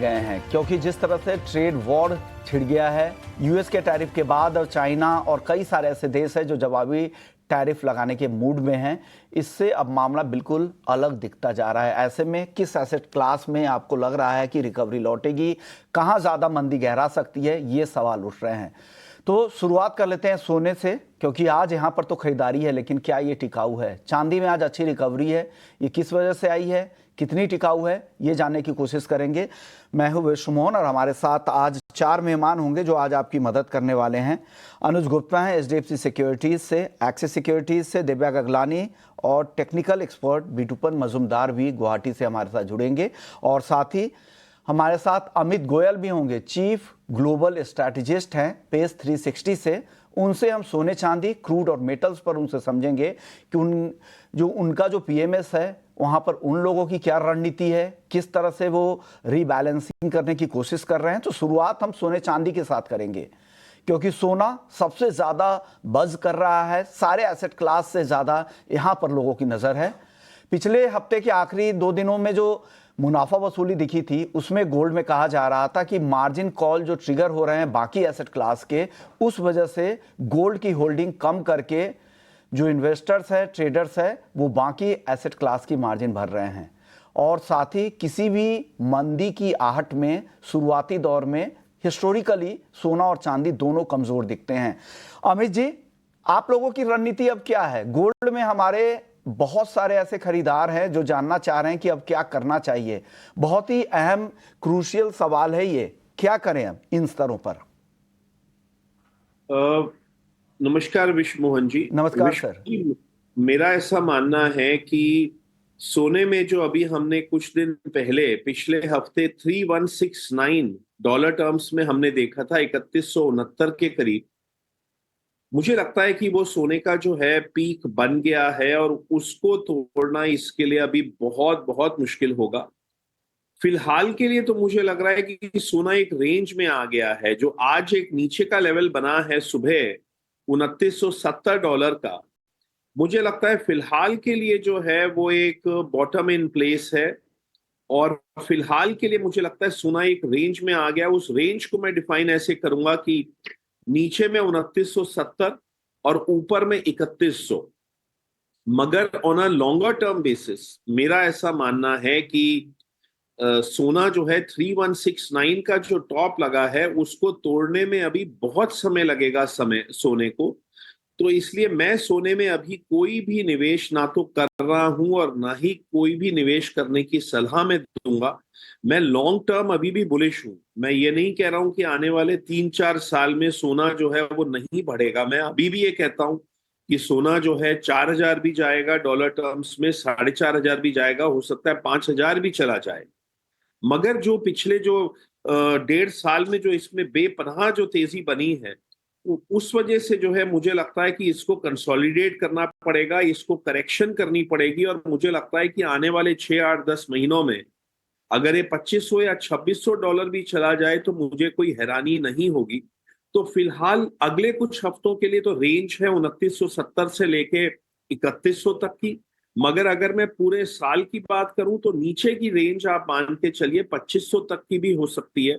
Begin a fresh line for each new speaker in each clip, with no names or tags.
गए हैं, क्योंकि जिस तरह से ट्रेड वॉर छिड़ गया है यूएस के टैरिफ के बाद, और चाइना और कई सारे ऐसे देश हैं जो जवाबी टैरिफ लगाने के मूड में हैं, इससे अब मामला बिल्कुल अलग दिखता जा रहा है। ऐसे में किस एसेट क्लास में आपको लग रहा है कि रिकवरी लौटेगी, कहाँ ज़्यादा मंदी गहरा सकती है, ये सवाल उठ रहे हैं। तो शुरुआत कर लेते हैं सोने से, क्योंकि आज यहाँ पर तो खरीदारी है, लेकिन क्या ये टिकाऊ है? चांदी में आज अच्छी रिकवरी है, ये किस वजह से आई है, कितनी टिकाऊ है, ये जानने की कोशिश करेंगे। मैं हूं विश्व मोहन और हमारे साथ आज 4 मेहमान होंगे जो आज आपकी मदद करने वाले हैं। अनुज गुप्ता हैं एचडीएफसी सिक्योरिटीज़ से, एक्सिस सिक्योरिटीज़ से दिव्या गगलानी, और टेक्निकल एक्सपर्ट बिटूपन मजूमदार भी गुवाहाटी से हमारे साथ जुड़ेंगे। और साथ ही हमारे साथ अमित गोयल भी होंगे, चीफ ग्लोबल स्ट्रैटेजिस्ट हैं पेस 360 से। उनसे हम सोने चांदी, क्रूड और मेटल्स पर उनसे समझेंगे कि उनका जो पीएमएस है वहाँ पर उन लोगों की क्या रणनीति है, किस तरह से वो रीबैलेंसिंग करने की कोशिश कर रहे हैं। तो शुरुआत हम सोने चांदी के साथ करेंगे, क्योंकि सोना सबसे ज़्यादा बज़ कर रहा है, सारे एसेट क्लास से ज़्यादा यहाँ पर लोगों की नज़र है। पिछले हफ्ते के आखिरी 2 दिनों में जो मुनाफा वसूली दिखी थी, उसमें गोल्ड में कहा जा रहा था कि मार्जिन कॉल जो ट्रिगर हो रहे हैं बाकी एसेट क्लास के, उस वजह से गोल्ड की होल्डिंग कम करके जो इन्वेस्टर्स हैं, ट्रेडर्स हैं, वो बाकी एसेट क्लास की मार्जिन भर रहे हैं। और साथ ही किसी भी मंदी की आहट में शुरुआती दौर में हिस्टोरिकली सोना और चांदी दोनों कमज़ोर दिखते हैं। अमित जी, आप लोगों की रणनीति अब क्या है? गोल्ड में हमारे बहुत सारे ऐसे खरीदार हैं जो जानना चाह रहे हैं कि अब क्या करना चाहिए। बहुत ही अहम क्रूशियल सवाल है ये, क्या करें अब इन स्तरों पर?
नमस्कार विश्व मोहन जी।
नमस्कार सर।
मेरा ऐसा मानना है कि सोने में जो अभी हमने कुछ दिन पहले पिछले हफ्ते 3169 डॉलर टर्म्स में हमने देखा था 3169 के करीब, मुझे लगता है कि वो सोने का जो है पीक बन गया है और उसको तोड़ना इसके लिए अभी बहुत बहुत मुश्किल होगा। फिलहाल के लिए तो मुझे लग रहा है कि सोना एक रेंज में आ गया है। जो आज एक नीचे का लेवल बना है सुबह 2970 डॉलर का, मुझे लगता है फिलहाल के लिए जो है वो एक बॉटम इन प्लेस है। और फिलहाल के लिए मुझे लगता है सोना एक रेंज में आ गया। उस रेंज को मैं डिफाइन ऐसे करूंगा कि नीचे में 2970 और ऊपर में 3100। मगर on a longer term basis मेरा ऐसा मानना है कि सोना जो है 3169 का जो टॉप लगा है उसको तोड़ने में अभी बहुत समय लगेगा सोने को। तो इसलिए मैं सोने में अभी कोई भी निवेश ना तो कर रहा हूं और ना ही कोई भी निवेश करने की सलाह मैं दूंगा। मैं लॉन्ग टर्म अभी भी बुलिश हूं। मैं ये नहीं कह रहा हूं कि आने वाले 3-4 साल में सोना जो है वो नहीं बढ़ेगा। मैं अभी भी ये कहता हूं कि सोना जो है 4000 भी जाएगा डॉलर टर्म्स में, 4500 भी जाएगा, हो सकता है 5000 भी चला जाए। मगर जो पिछले जो 1.5 साल में जो इसमें बेपनाह जो तेजी बनी है, उस वजह से जो है मुझे लगता है कि इसको कंसोलिडेट करना पड़ेगा, इसको करेक्शन करनी पड़ेगी। और मुझे लगता है कि आने वाले 6-8-10 महीनों में अगर ये 2500 या 2600 डॉलर भी चला जाए तो मुझे कोई हैरानी नहीं होगी। तो फिलहाल अगले कुछ हफ्तों के लिए तो रेंज है 2970 से लेके 3100 तक की। मगर अगर मैं पूरे साल की बात करूं तो नीचे की रेंज आप मान के चलिए 2500 तक की भी हो सकती है,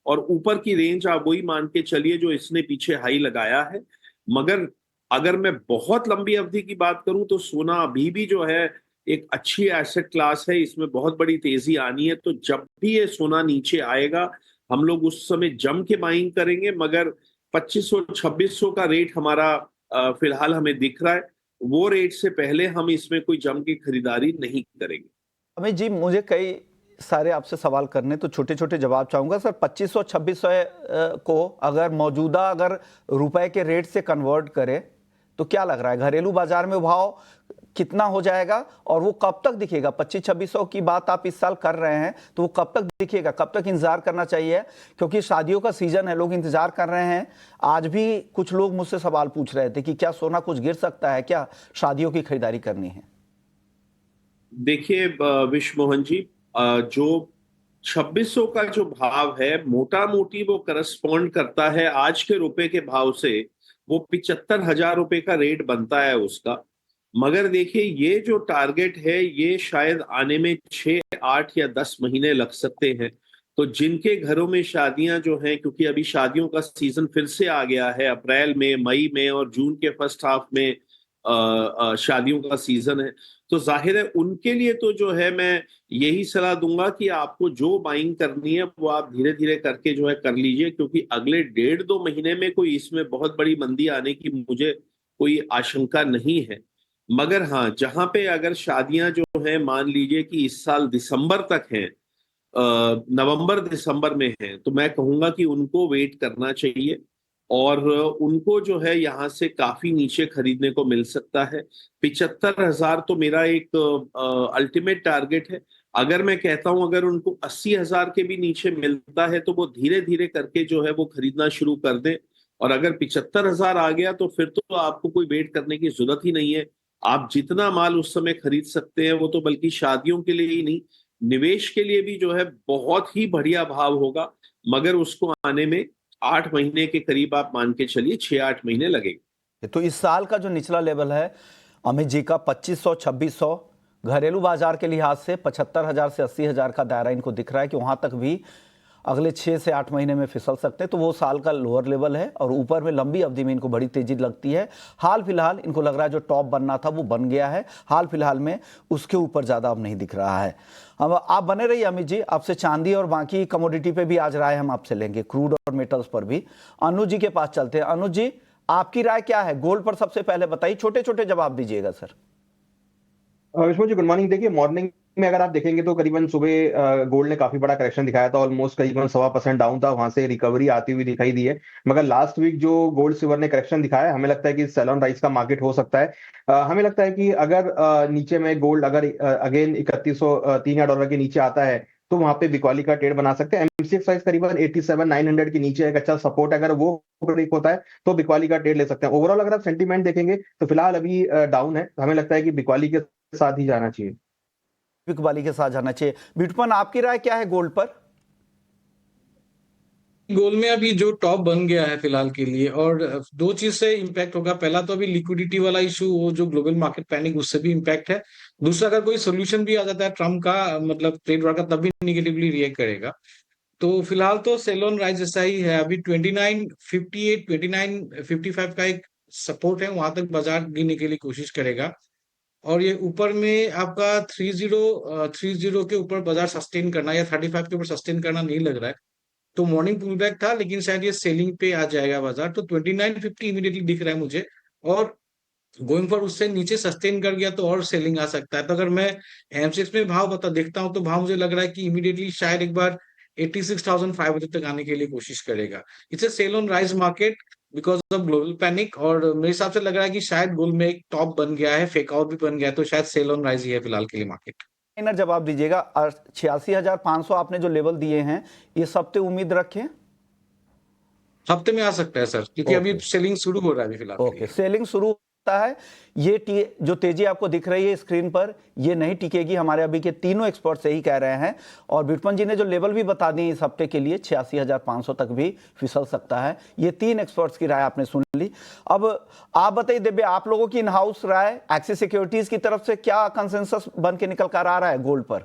और ऊपर की रेंज आप वही मान के चलिए जो इसने पीछे हाई लगाया है। मगर अगर मैं बहुत लंबी अवधि की बात करूं तो सोना अभी भी जो है एक अच्छी एसेट क्लास है, इसमें बहुत बड़ी तेजी आनी है। तो जब भी ये सोना नीचे आएगा हम लोग उस समय जम के बाइंग करेंगे। मगर 2500-2600 का रेट हमारा फिलहाल हमें दिख रहा है, वो रेट से पहले हम इसमें कोई जम की खरीदारी नहीं करेंगे।
अमित जी, मुझे कई सारे आपसे सवाल करने, तो छोटे छोटे जवाब चाहूंगा सर। 2500-2600 को अगर रुपए के रेट से कन्वर्ट करें तो क्या लग रहा है घरेलू बाजार में भाव कितना हो जाएगा, और वो कब तक दिखेगा? 2500-2600 की बात आप इस साल कर रहे हैं, तो वो कब तक दिखेगा, कब तक इंतजार करना चाहिए? क्योंकि शादियों का सीजन है, लोग इंतजार कर रहे हैं। आज भी कुछ लोग मुझसे सवाल पूछ रहे थे कि क्या सोना कुछ गिर सकता है, क्या शादियों की खरीदारी करनी है?
देखिए विश्व मोहन जी, जो 2600 का जो भाव है मोटा मोटी वो करस्पॉन्ड करता है आज के रुपए के भाव से। वो 75,000 रुपए का रेट बनता है उसका। मगर देखिए ये जो टारगेट है ये शायद आने में 6, 8 या 10 महीने लग सकते हैं। तो जिनके घरों में शादियां जो हैं, क्योंकि अभी शादियों का सीजन फिर से आ गया है, अप्रैल में, मई में और जून के फर्स्ट हाफ में शादियों का सीजन है, तो जाहिर है उनके लिए तो जो है मैं यही सलाह दूंगा कि आपको जो बाइंग करनी है वो आप धीरे धीरे करके जो है कर लीजिए, क्योंकि अगले 1.5-2 महीने में कोई इसमें बहुत बड़ी मंदी आने की मुझे कोई आशंका नहीं है। मगर हाँ, जहां पे अगर शादियां जो है मान लीजिए कि इस साल दिसंबर तक हैं, नवंबर दिसंबर में है, तो मैं कहूंगा कि उनको वेट करना चाहिए। और उनको जो है यहाँ से काफी नीचे खरीदने को मिल सकता है। 75,000 तो मेरा एक अल्टीमेट टारगेट है। अगर मैं कहता हूं अगर उनको 80,000 के भी नीचे मिलता है तो वो धीरे धीरे करके जो है वो खरीदना शुरू कर दें। और अगर 75,000 आ गया तो फिर तो आपको कोई वेट करने की जरूरत ही नहीं है। आप जितना माल उस समय खरीद सकते हैं, वो तो बल्कि शादियों के लिए ही नहीं, निवेश के लिए भी जो है बहुत ही बढ़िया भाव होगा। मगर उसको आने में 8 महीने के करीब आप मान के चलिए, 6-8 महीने लगेंगे।
तो इस साल का जो निचला लेवल है अमित जी का 2500-2600, घरेलू बाजार के लिहाज से 75,000 से 80,000 का दायरा इनको दिख रहा है कि वहां तक भी अगले 6 से 8 महीने में फिसल सकते हैं। तो वो साल का लोअर लेवल है और ऊपर में लंबी अवधि में इनको बड़ी तेजी लगती है। हाल फिलहाल इनको लग रहा है जो टॉप बनना था वो बन गया है, हाल फिलहाल में उसके ऊपर ज़्यादा अब नहीं दिख रहा है। अब आप बने रहिए अमित जी, आपसे चांदी और बाकी कमोडिटी पे भी आज राय हम आपसे लेंगे, क्रूड और मेटल्स पर भी। अनुज जी के पास चलते हैं। अनुज जी, आपकी राय क्या है? गोल्ड पर सबसे पहले बताइए, छोटे छोटे जवाब दीजिएगा sir.
Vishnu ji good morning. देखिए मॉर्निंग में अगर आप देखेंगे तो करीबन सुबह गोल्ड ने काफी बड़ा करेक्शन दिखाया था, ऑलमोस्ट करीबन 1.25% डाउन था, वहां से रिकवरी आती हुई दिखाई दी है। मगर लास्ट वीक जो गोल्ड सिल्वर ने करेक्शन दिखाया, हमें लगता है कि सेल ऑन राइज का मार्केट हो सकता है। हमें लगता है कि अगर नीचे में गोल्ड अगर अगेन 3103 डॉलर के नीचे आता है तो वहां पे बिकॉली का ट्रेड बना सकते हैं। एमसीएक्स प्राइस करीबन 87,900 के नीचे एक अच्छा सपोर्ट, अगर वो ब्रेक होता है तो बिकॉली का ट्रेड ले सकते हैं। ओवरऑल अगर आप सेंटीमेंट देखेंगे तो फिलहाल अभी डाउन है, हमें लगता है कि बिकॉली के साथ ही जाना चाहिए।
बिकवाली के साथ जाना चाहिए। बिटपन, आपकी राय क्या है गोल्ड पर?
गोल में अभी जो टॉप बन गया है फिलहाल के लिए, और दो चीज से इम्पैक्ट होगा। पहला तो अभी लिक्विडिटी वाला इशू, वो जो ग्लोबल मार्केट पैनिक, उससे भी इम्पैक्ट है। दूसरा, अगर कोई सोल्यूशन भी आ जाता है ट्रम्प का, मतलब ट्रेड वॉर का, तब भी निगेटिवली रिएक्ट करेगा। तो फिलहाल तो सेल ऑन राइज जैसा ही है। अभी 2958 2955 का एक सपोर्ट है, वहां तक बाजार गिरने के लिए कोशिश करेगा। और ये ऊपर में आपका 30 के ऊपर बाजार सस्टेन करना या 35 के ऊपर सस्टेन करना नहीं लग रहा है। तो मॉर्निंग पुल बैक था, लेकिन शायद ये सेलिंग पे आ जाएगा बाजार। तो 2950 इमीडिएटली दिख रहा है मुझे। और गोइंग फॉर उससे नीचे सस्टेन कर गया तो और सेलिंग आ सकता है। तो अगर मैं एमसीएक्स में भाव बता देखता हूँ तो भाव मुझे लग रहा है कि इमीडिएटली शायद एक बार 86,500 तक आने के लिए कोशिश करेगा। It's a sell on rise market because of global panic. और मेरे हिसाब से लग रहा है कि शायद गोल्ड में एक टॉप बन गया है, फेक आउट भी बन गया है, तो शायद सेल ऑन राइज ही है फिलहाल के लिए मार्केट।
फाइनल जवाब दीजिएगा। 86,500 आपने जो लेवल दिए हैं, इस हफ्ते उम्मीद रखें?
हफ्ते में आ सकता है सर, क्योंकि
ओके
अभी सेलिंग शुरू हो रहा है अभी फिलहाल के
ओके,
लिए।
सेलिंग शुरू होता है। ये जो तेजी आपको दिख रही है स्क्रीन पर, ये नहीं टिकेगी, हमारे अभी के तीनों एक्सपर्ट यही कह रहे हैं। और बिटपन जी ने जो लेवल भी बता दिए इस हफ्ते के लिए, 86,500 तक भी फिसल सकता है। ये तीन एक्सपर्ट्स की राय आपने सुन ली। अब आप बताइए दिव्य, आप लोगों की इन हाउस राय, एक्सिस सिक्योरिटीज की तरफ से क्या कंसेंसस बन के निकल कर आ रहा है गोल्ड पर?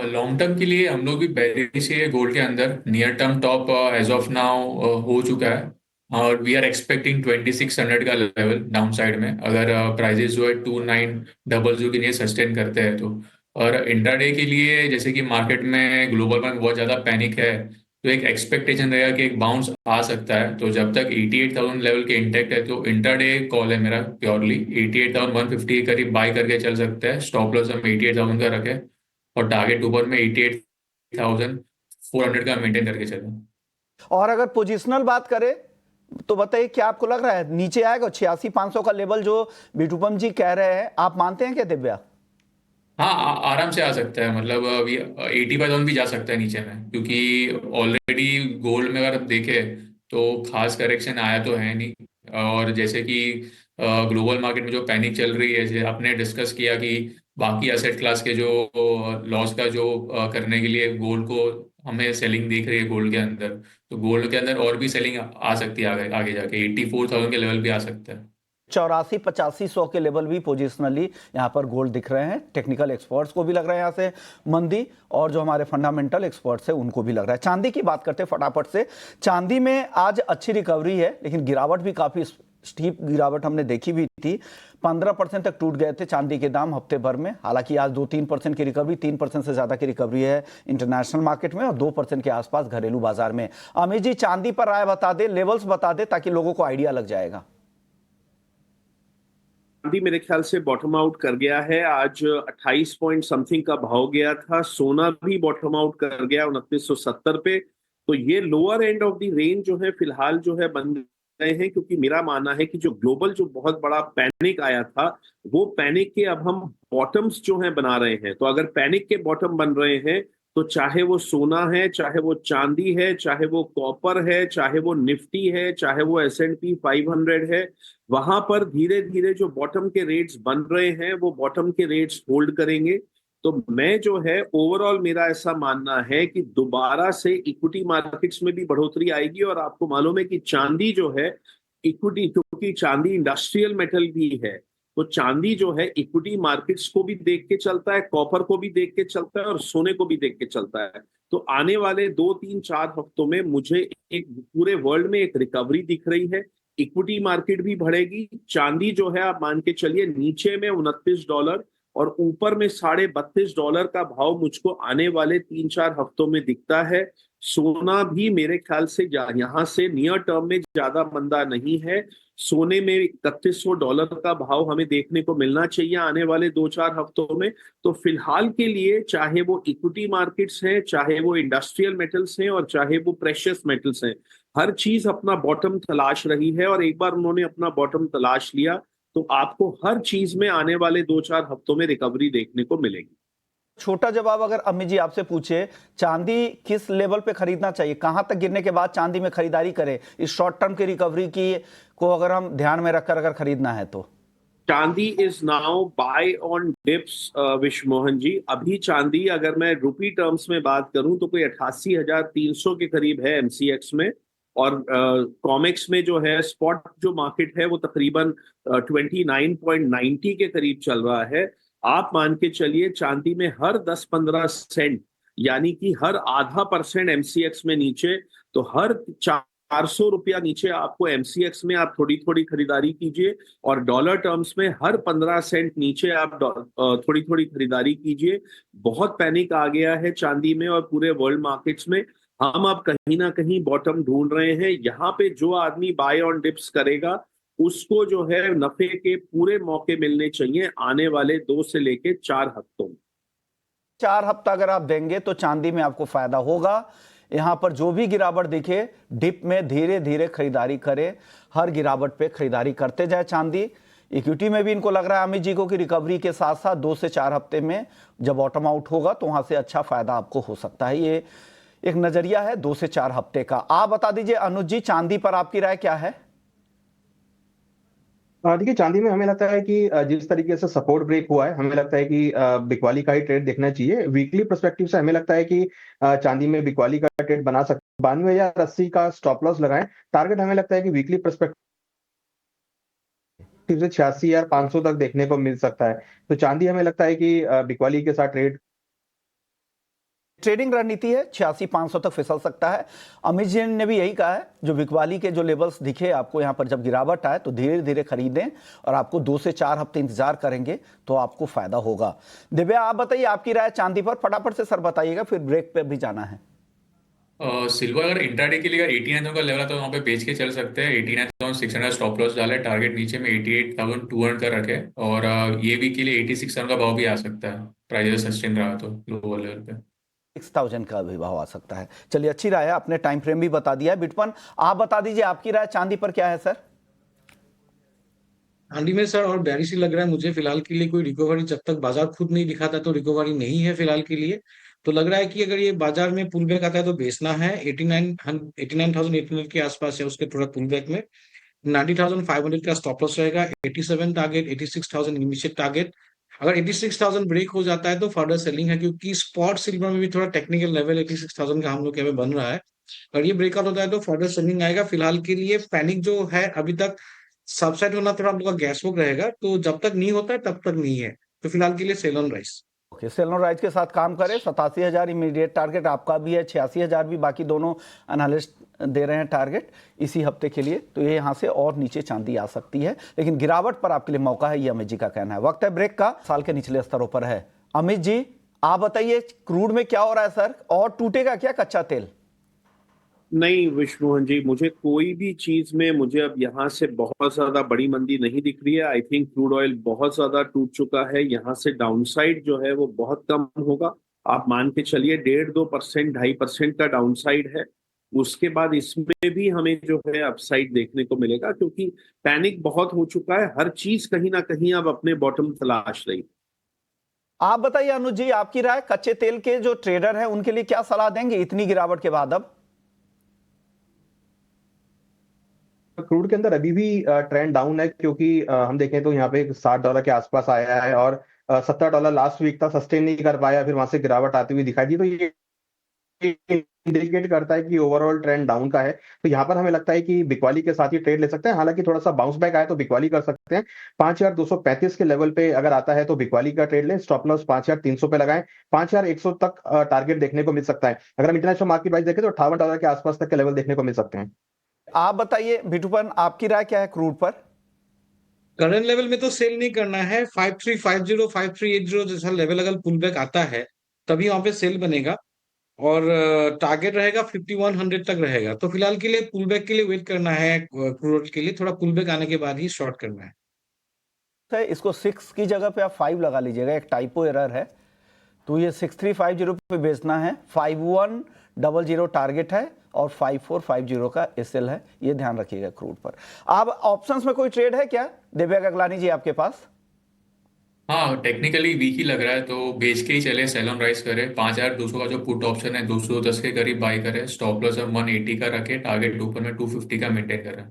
लॉन्ग टर्म के लिए हम लोग भी बेरिश ही है गोल्ड के अंदर। Near term top as of now हो चुका है, और वी आर एक्सपेक्टिंग 2600 का लेवल डाउन साइड में, अगर प्राइजेस जो है 2900 के लिए सस्टेन करते हैं तो। और इंट्राडे के लिए जैसे कि मार्केट में ग्लोबल में बहुत ज़्यादा पैनिक है, तो एक एक्सपेक्टेशन रहेगा कि एक बाउंस आ सकता है। तो जब तक 88,000 लेवल के इंटेक्ट है तो इंट्राडे कॉल है मेरा प्योरली। 88,150 के करीब बाई करके चल सकते हैं। स्टॉप लॉस हम 88,000 का रखें, और टारगेट ऊपर में 88,400 का मेंटेन करके चलें।
और अगर पोजिशनल बात करें तो बताइए, क्या आपको लग रहा है नीचे आएगा 86,500 का लेवल जो बिटुपम जी कह रहे हैं? आप मानते हैं क्या दिव्या?
हाँ, आराम से आ सकता है। मतलब अभी 85,000 भी जा सकता है नीचे में, क्योंकि ऑलरेडी गोल्ड में अगर देखे तो खास करेक्शन आया तो है नहीं। और जैसे कि ग्लोबल मार्केट में जो पैनिक चल रही है, जैसे आपने डिस्कस किया कि बाकी एसेट क्लास के जो लॉस का जो करने के लिए गोल्ड को हमें सेलिंग दिख रही है गोल्ड के अंदर, तो गोल्ड के अंदर और भी सेलिंग आ सकती है आगे आगे जाके 84,000 के लेवल भी आ सकता है।
84-85 के लेवल भी पोजिशनली यहाँ पर गोल्ड दिख रहे हैं। टेक्निकल एक्सपर्ट्स को भी लग रहा है यहाँ से मंदी, और जो हमारे फंडामेंटल एक्सपर्ट्स हैं उनको भी लग रहा है। चांदी की बात करते हैं फटाफट से। चांदी में आज अच्छी रिकवरी है, लेकिन गिरावट भी काफ़ी स्टीप गिरावट हमने देखी भी थी। 15% तक टूट गए थे चांदी के दाम हफ्ते भर में। हालांकि आज 2-3% की रिकवरी, 3% से ज़्यादा की रिकवरी है इंटरनेशनल मार्केट में और 2% के आसपास घरेलू बाजार में। अमित जी, चांदी पर राय बता दे, लेवल्स बता दे, ताकि लोगों को आइडिया लग जाएगा।
चांदी मेरे ख्याल से बॉटम आउट कर गया है। आज 28 पॉइंट समथिंग का भाव गया था। सोना भी बॉटम आउट कर गया 2970 पे। तो ये lower end of the range जो है फिलहाल जो है बन गए हैं, क्योंकि मेरा मानना है कि जो ग्लोबल जो बहुत बड़ा पैनिक आया था, वो पैनिक के अब हम बॉटम्स जो है बना रहे हैं। तो अगर पैनिक के बॉटम बन रहे हैं, तो चाहे वो सोना है, चाहे वो चांदी है, चाहे वो कॉपर है, चाहे वो निफ्टी है, चाहे वो S&P 500 है, वहां पर धीरे धीरे जो बॉटम के रेट्स बन रहे हैं वो बॉटम के रेट्स होल्ड करेंगे। तो मैं जो है ओवरऑल मेरा ऐसा मानना है कि दोबारा से इक्विटी मार्केट्स में भी बढ़ोतरी आएगी। और आपको मालूम है कि चांदी जो है इक्विटी, क्योंकि चांदी इंडस्ट्रियल मेटल भी है, तो चांदी जो है इक्विटी मार्केट्स को भी देख के चलता है, कॉपर को भी देख के चलता है और सोने को भी देख के चलता है। तो आने वाले 2-3-4 हफ्तों में मुझे एक पूरे वर्ल्ड में एक रिकवरी दिख रही है। इक्विटी मार्केट भी बढ़ेगी। चांदी जो है आप मान के चलिए नीचे में $29 और ऊपर में $32.5 का भाव मुझको आने वाले 3-4 हफ्तों में दिखता है। सोना भी मेरे ख्याल से यहाँ से नियर टर्म में ज्यादा मंदा नहीं है। सोने में $3100 का भाव हमें देखने को मिलना चाहिए आने वाले 2-4 हफ्तों में। तो फिलहाल के लिए चाहे वो इक्विटी मार्केट्स हैं, चाहे वो इंडस्ट्रियल मेटल्स हैं और चाहे वो प्रेशियस मेटल्स हैं, हर चीज अपना बॉटम तलाश रही है। और एक बार उन्होंने अपना बॉटम तलाश लिया तो आपको हर चीज में आने वाले 2-4 हफ्तों में रिकवरी देखने को मिलेगी।
छोटा जवाब अगर अमित जी आपसे पूछे, चांदी किस लेवल पे खरीदना चाहिए, कहां तक गिरने के बाद चांदी में खरीदारी करें इस शॉर्ट टर्म की रिकवरी की को अगर हम ध्यान में रखकर अगर खरीदना है तो?
Chandi is now buy on dips Vishwa Mohan जी। अभी चांदी अगर मैं रुपी टर्म्स में बात करूं तो कोई 88,300 के करीब है MCX में, और कॉमेक्स में जो है स्पॉट जो मार्केट है वो तकरीबन 29.90 के करीब चल रहा है। आप मान के चलिए चांदी में हर 10-15 सेंट, यानी कि हर ½ % MCX में नीचे, तो हर 400 रुपया नीचे आपको MCX में आप थोड़ी थोड़ी खरीदारी कीजिए, और डॉलर टर्म्स में हर 15 सेंट नीचे आप थोड़ी थोड़ी खरीदारी कीजिए। बहुत पैनिक आ गया है चांदी में और पूरे वर्ल्ड मार्केट्स में। हम अब कहीं ना कहीं बॉटम ढूंढ रहे हैं। यहाँ पे जो आदमी बाय ऑन डिप्स करेगा उसको जो है नफे के पूरे मौके मिलने चाहिए आने वाले 2 से लेके 4 हफ्तों में।
4 हफ्ता अगर आप देंगे तो चांदी में आपको फायदा होगा। यहां पर जो भी गिरावट दिखे डिप में धीरे धीरे खरीदारी करें, हर गिरावट पे खरीदारी करते जाए चांदी। इक्विटी में भी इनको लग रहा है अमित जी को कि रिकवरी के साथ साथ 2 से 4 हफ्ते में जब बॉटम आउट होगा तो वहां से अच्छा फायदा आपको हो सकता है। ये एक नजरिया है 2 से 4 हफ्ते का। आप बता दीजिए अनुज जी, चांदी पर आपकी राय क्या है?
देखिए, चांदी में हमें लगता है कि जिस तरीके से सपोर्ट ब्रेक हुआ है, हमें लगता है कि बिकवाली का ही ट्रेड देखना चाहिए। वीकली पर्सपेक्टिव से हमें लगता है कि चांदी में बिकवाली का ट्रेड बना सकते। 92,080 का स्टॉप लॉस लगाएं। टारगेट हमें लगता है कि वीकली पर्सपेक्टिव से 86,500 तक देखने को मिल सकता है। तो चांदी हमें लगता है कि बिकवाली के साथ
ट्रेडिंग रणनीति है, 86,500 तक फिसल सकता है। अमित जी ने भी यही कहा है, जो बिकवाली के जो लेवल्स दिखे आपको यहाँ पर जब गिरावट आए तो धीरे धीरे खरीदें और आपको 2 से 4 हफ्ते इंतजार करेंगे तो आपको फायदा होगा। दिव्या, आप बताइए आपकी राय चांदी पर, फटाफट से सर बताइएगा, फिर ब्रेक पे भी जाना है।
सिल्वर अगर इंट्राडे के लिए 89,000 का लेवल है तो वहाँ पे बेच के चल सकते हैं। 89,600 स्टॉप लॉस डाले, टारगेट नीचे में 88,200 का रखे, और ये वीक के लिए 86,000 का भाव भी आ सकता है, प्राइस सस्टेन रहा तो लोअर लेवल पे
6,000 का भी भाव आ सकता है। चलिए, अच्छी राय है, आपने टाइम फ्रेम भी बता दिया है। बिटपन, आप बता दीजिए आपकी राय चांदी पर क्या है सर?
चांदी में सर और बेरिश लग रहा है मुझे फिलहाल के लिए। कोई रिकवरी जब तक बाजार खुद नहीं दिखाता तो रिकवरी नहीं है फिलहाल के लिए। तो लग रहा है कि अगर ये बाजार में पुल बैक आता है तो बेचना है। 89,800 के आसपास है उसके थोड़ा पुल बैक में। 90,500 का स्टॉप लॉस रहेगा। 87 टारगेट, 86,000 इमीडिएट टारगेट। अगर 86,000 ब्रेक हो जाता है तो फर्दर सेलिंग है, क्योंकि स्पॉट सिल्वर में भी थोड़ा टेक्निकल लेवल 86,000 का हम लोग के में बन रहा है। अगर ये ब्रेकआउट होता है तो फर्दर सेलिंग आएगा। फिलहाल के लिए पैनिक जो है अभी तक सबसाइड होना थोड़ा हम लोग का गैस वर्क रहेगा, तो जब तक नहीं होता है तब तक नहीं है, तो फिलहाल के लिए सेल ऑन राइस।
ओके, सेलन राइज के साथ काम करें। 87,000 इमीडिएट टारगेट आपका भी है, 86,000 भी बाकी दोनों एनालिस्ट दे रहे हैं टारगेट इसी हफ्ते के लिए। तो ये यहाँ से और नीचे चांदी आ सकती है, लेकिन गिरावट पर आपके लिए मौका है, ये अमित जी का कहना है। वक्त है ब्रेक का। साल के निचले स्तरों पर है। अमित जी आप बताइए, क्रूड में क्या हो रहा है सर, और टूटेगा क्या कच्चा तेल?
नहीं विश्वमोहन जी, मुझे कोई भी चीज में मुझे अब यहाँ से बहुत ज्यादा बड़ी मंदी नहीं दिख रही है। आई थिंक क्रूड ऑयल बहुत ज्यादा टूट चुका है। यहाँ से डाउनसाइड जो है वो बहुत कम होगा। आप मान के चलिए 1.5-2%, 2.5% का डाउनसाइड है। उसके बाद इसमें भी हमें जो है अपसाइड देखने को मिलेगा, क्योंकि पैनिक बहुत हो चुका है। हर चीज कहीं ना कहीं अब अपने बॉटम तलाश रही।
आप बताइए अनुज जी, आपकी राय, कच्चे तेल के जो ट्रेडर हैं उनके लिए क्या सलाह देंगे इतनी गिरावट के बाद? अब
क्रूड के अंदर अभी भी ट्रेंड डाउन है, क्योंकि हम देखें तो यहाँ पे $60 के आसपास आया है, और $70 लास्ट वीक था, सस्टेन नहीं कर पाया, फिर वहां से गिरावट आती हुई दिखाई दी। तो ये इंडिकेट करता है कि ओवरऑल ट्रेंड डाउन का है। तो यहाँ पर हमें लगता है कि बिकवाली के साथ ही ट्रेड ले सकते हैं। हालांकि थोड़ा सा बाउंस बैक आए तो बिकवाली कर सकते हैं। 5,235 के लेवल पे अगर आता है तो बिकवाली का ट्रेड लें। स्टॉप लॉस 5,300 पे लगाएं। 5,100 तक टारगेट देखने को मिल सकता है। अगर हम इंटरनेशनल मार्केट प्राइस देखें तो $58 के आसपास तक के लेवल देखने को मिल सकते हैं।
आप बताइए बिटूपन, आपकी राय क्या है क्रूड पर?
करंट लेवल में तो सेल नहीं करना है। 5350 5380 जैसा लेवल अगर पुल बैक आता है तभी वहां पे सेल बनेगा, और टारगेट रहेगा 5100 तक रहेगा। तो फिलहाल के लिए पुल बैक के लिए वेट करना है, क्रूड के लिए थोड़ा पुल बैक आने के बाद ही शॉर्ट करना है।
है इसको 6 की जगह पे आप 5 लगा लीजिएगा, एक टाइपो एरर है। तो ये 6350 पे बेचना है। 5100 टारगेट है और 5450 का एसएल है, ये ध्यान रखिएगा क्रूड पर। अब ऑप्शंस में कोई ट्रेड है क्या दिव्या गगलानी जी आपके पास?
हाँ, टेक्निकली वीक ही लग रहा है, तो बेच के ही चले, सेल ऑन राइज करें। 5,200 का जो पुट ऑप्शन है 210 के करीब बाई करें। स्टॉप लॉस हम 180 का रखे, टारगेट ऊपर में 250 का मेंटेन करें।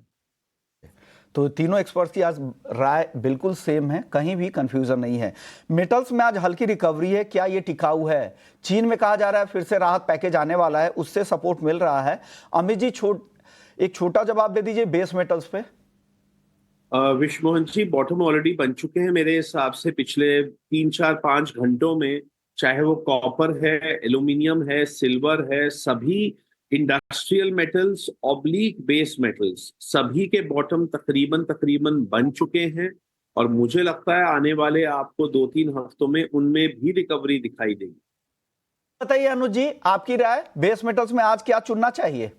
तो तीनों एक्सपर्ट्स की आज राय बिल्कुल सेम है, कहीं भी कंफ्यूजन नहीं है। मेटल्स में आज हल्की रिकवरी है, क्या ये टिकाऊ है? चीन में कहा जा रहा है फिर से राहत पैकेज आने वाला है, उससे सपोर्ट मिल रहा है। अमित जी एक छोटा जवाब दे दीजिए बेस मेटल्स पे।
विश्वमोहन जी, बॉटम ऑलरेडी बन चुके हैं मेरे हिसाब से पिछले 3-4-5 घंटों में। चाहे वो कॉपर है, एल्यूमिनियम है, सिल्वर है, सभी industrial metals oblique base metals, सभी के बॉटम तकरीबन तकरीबन बन चुके हैं। और मुझे लगता है आने वाले आपको 2-3 हफ्तों में उनमें भी रिकवरी दिखाई देगी।
बताइए अनुज जी, आपकी राय, बेस मेटल्स में आज क्या चुनना चाहिए?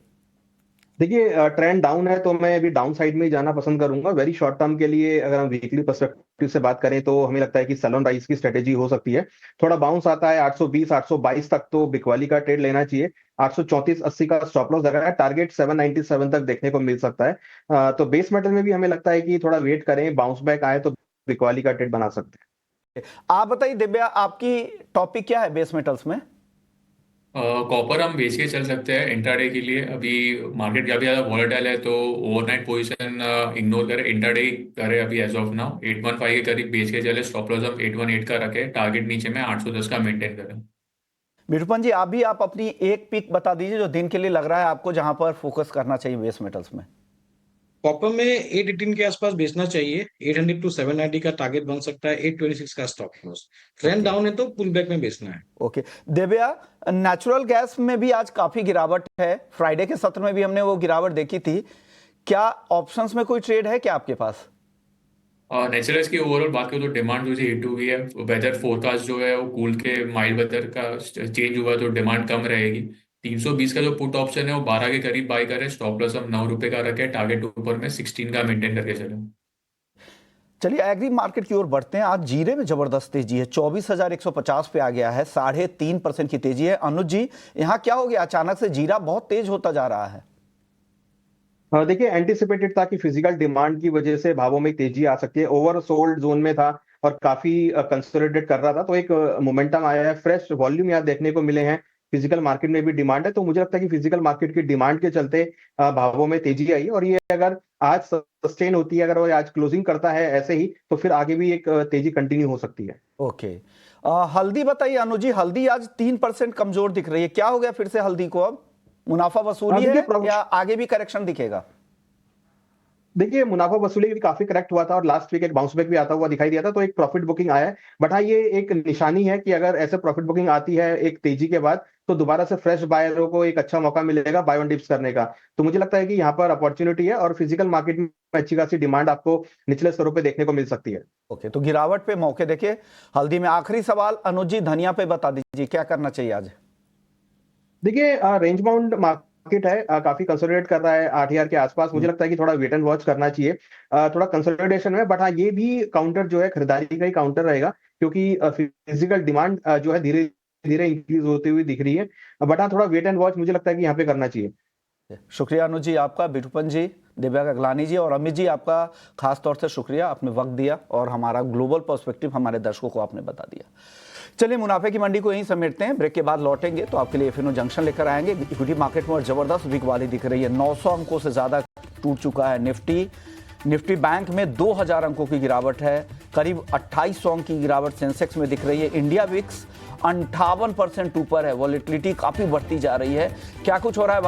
देखिए ट्रेंड डाउन है तो मैं अभी डाउन साइड में ही जाना पसंद करूंगा। वेरी शॉर्ट टर्म के लिए अगर हम वीकली पर्सपेक्टिव से बात करें तो हमें लगता है कि सेल ऑन राइज की स्ट्रेटेजी हो सकती है। थोड़ा बाउंस आता है 820 822 तक तो बिकवाली का ट्रेड लेना चाहिए। 834.80 का स्टॉप लॉस लगा है। टारगेट 797 तक देखने को मिल सकता है। तो बेस मेटल में भी हमें लगता है कि थोड़ा वेट करें, बाउंस बैक आए तो बिकवाली का ट्रेड बना सकते हैं।
आप बताइए दिव्या, आपकी टॉपिक क्या है बेस मेटल्स में?
कॉपर हम बेच के चल सकते हैं इंट्राडे के लिए। अभी मार्केट काफी ज्यादा वॉलेटाइल है, तो ओवरनाइट पोजीशन इग्नोर करें, इंट्राडे करें। अभी एज ऑफ नाउ 815 के करीब बेच के चले। स्टॉप लॉस हम 818 का रखें, टारगेट नीचे में 810 का मेंटेन करें।
बिटूपन जी आप अपनी एक पिक बता दीजिए जो दिन के लिए लग रहा है आपको, जहां पर फोकस करना चाहिए बेस मेटल्स में।
कॉपर में 818 के आसपास बेचना चाहिए। 800 to 790 का टारगेट बन सकता है। 826 का स्टॉप लॉस। ट्रेंड डाउन है तो पुल बैक में बेचना है।
ओके दिव्या, नेचुरल गैस में भी आज काफी गिरावट है। फ्राइडे के सत्र में भी हमने वो गिरावट देखी थी। क्या ऑप्शंस में कोई ट्रेड है क्या आपके पास?
नेचुरल्स की ओवरऑल बात करें तो डिमांड जो हिट हुई है। वेदर फोरकास्ट जो है वो कूल के माइल्ड वेदर का चेंज हुआ है, तो डिमांड कम रहेगी। 320 का जो पुट ऑप्शन है वो 12 के करीब बाई करें। स्टॉप लॉस हम 9 रुपए का रखें, टारगेट ऊपर में 16 का मेंटेन करके चले।
चलिए एग्री मार्केट की ओर बढ़ते हैं। आज जीरे में जबरदस्त तेजी है, 24,150 पे आ गया है, 3.5% की तेजी है। अनुज जी, यहाँ क्या हो गया, अचानक से जीरा बहुत तेज होता जा रहा है?
देखिए एंटिसिपेटेड था कि फिजिकल डिमांड की वजह से भावों में तेजी आ सकती है। ओवर सोल्ड जोन में था और काफी कंसोलिडेट कर रहा था, तो एक मोमेंटम आया है। फ्रेश वॉल्यूम यहाँ देखने को मिले हैं। फिजिकल मार्केट में भी डिमांड है, तो मुझे लगता है कि फिजिकल मार्केट की डिमांड के चलते भावों में तेजी आई। और ये अगर आज सस्टेन होती है, अगर वो आज क्लोजिंग करता है ऐसे ही, तो फिर आगे भी एक तेजी कंटिन्यू हो सकती है।
ओके हल्दी बताइए अनुज जी, हल्दी आज 3% कमजोर दिख रही है, क्या हो गया फिर से हल्दी को? अब मुनाफा वसूली है या आगे भी करेक्शन दिखेगा?
देखिए मुनाफा वसूली भी काफी करेक्ट हुआ था और लास्ट वीक एक बाउंस बैक भी आता हुआ दिखाई दिया था, तो एक प्रॉफिट बुकिंग आया है। बट हाँ, ये एक निशानी है कि अगर ऐसे प्रॉफिट बुकिंग आती है एक तेजी के बाद, तो दोबारा से फ्रेश बायरों को एक अच्छा मौका मिलेगा बाय ऑन डिप्स करने का। तो मुझे लगता है कि यहाँ पर अपॉर्चुनिटी है और फिजिकल मार्केट में अच्छी खासी डिमांड आपको निचले स्तरों पे देखने को मिल सकती है।
ओके, तो गिरावट पे मौके देखे हल्दी में। आखिरी सवाल अनुज जी, धनिया पे बता दीजिए क्या करना चाहिए आज?
देखिए रेंज बाउंड मार्केट है, काफी कंसोलिडेट कर रहा है 8,000 के आसपास। मुझे लगता है कि थोड़ा वेट एंड वॉच करना चाहिए, थोड़ा कंसोलिडेशन में। बट हाँ, ये भी काउंटर जो है खरीदारी का ही काउंटर रहेगा, क्योंकि फिजिकल डिमांड जो है धीरे धीरे इंक्रीज होती हुई दिख रही है। बट हाँ, थोड़ा वेट एंड वॉच मुझे लगता है कि यहाँ पे करना चाहिए।
शुक्रिया अनुज जी आपका, बिटूपन जी, दिव्या गगलानी जी और अमित जी आपका खास तौर से शुक्रिया, आपने वक्त दिया और हमारा ग्लोबल पर्सपेक्टिव हमारे दर्शकों को आपने बता दिया। चलिए मुनाफे की मंडी को यहीं समेटते हैं, ब्रेक के बाद लौटेंगे तो आपके लिए फिनो जंक्शन लेकर आएंगे। इक्विटी मार्केट में और जबरदस्त वीक वाली दिख रही है, 900 अंकों से ज्यादा टूट चुका है निफ्टी बैंक में 2000 अंकों की गिरावट है, करीब 2800 अंक की गिरावट सेंसेक्स में दिख रही है। इंडिया विक्स 58% ऊपर है, वॉलेटिलिटी काफी बढ़ती जा रही है। क्या कुछ हो रहा है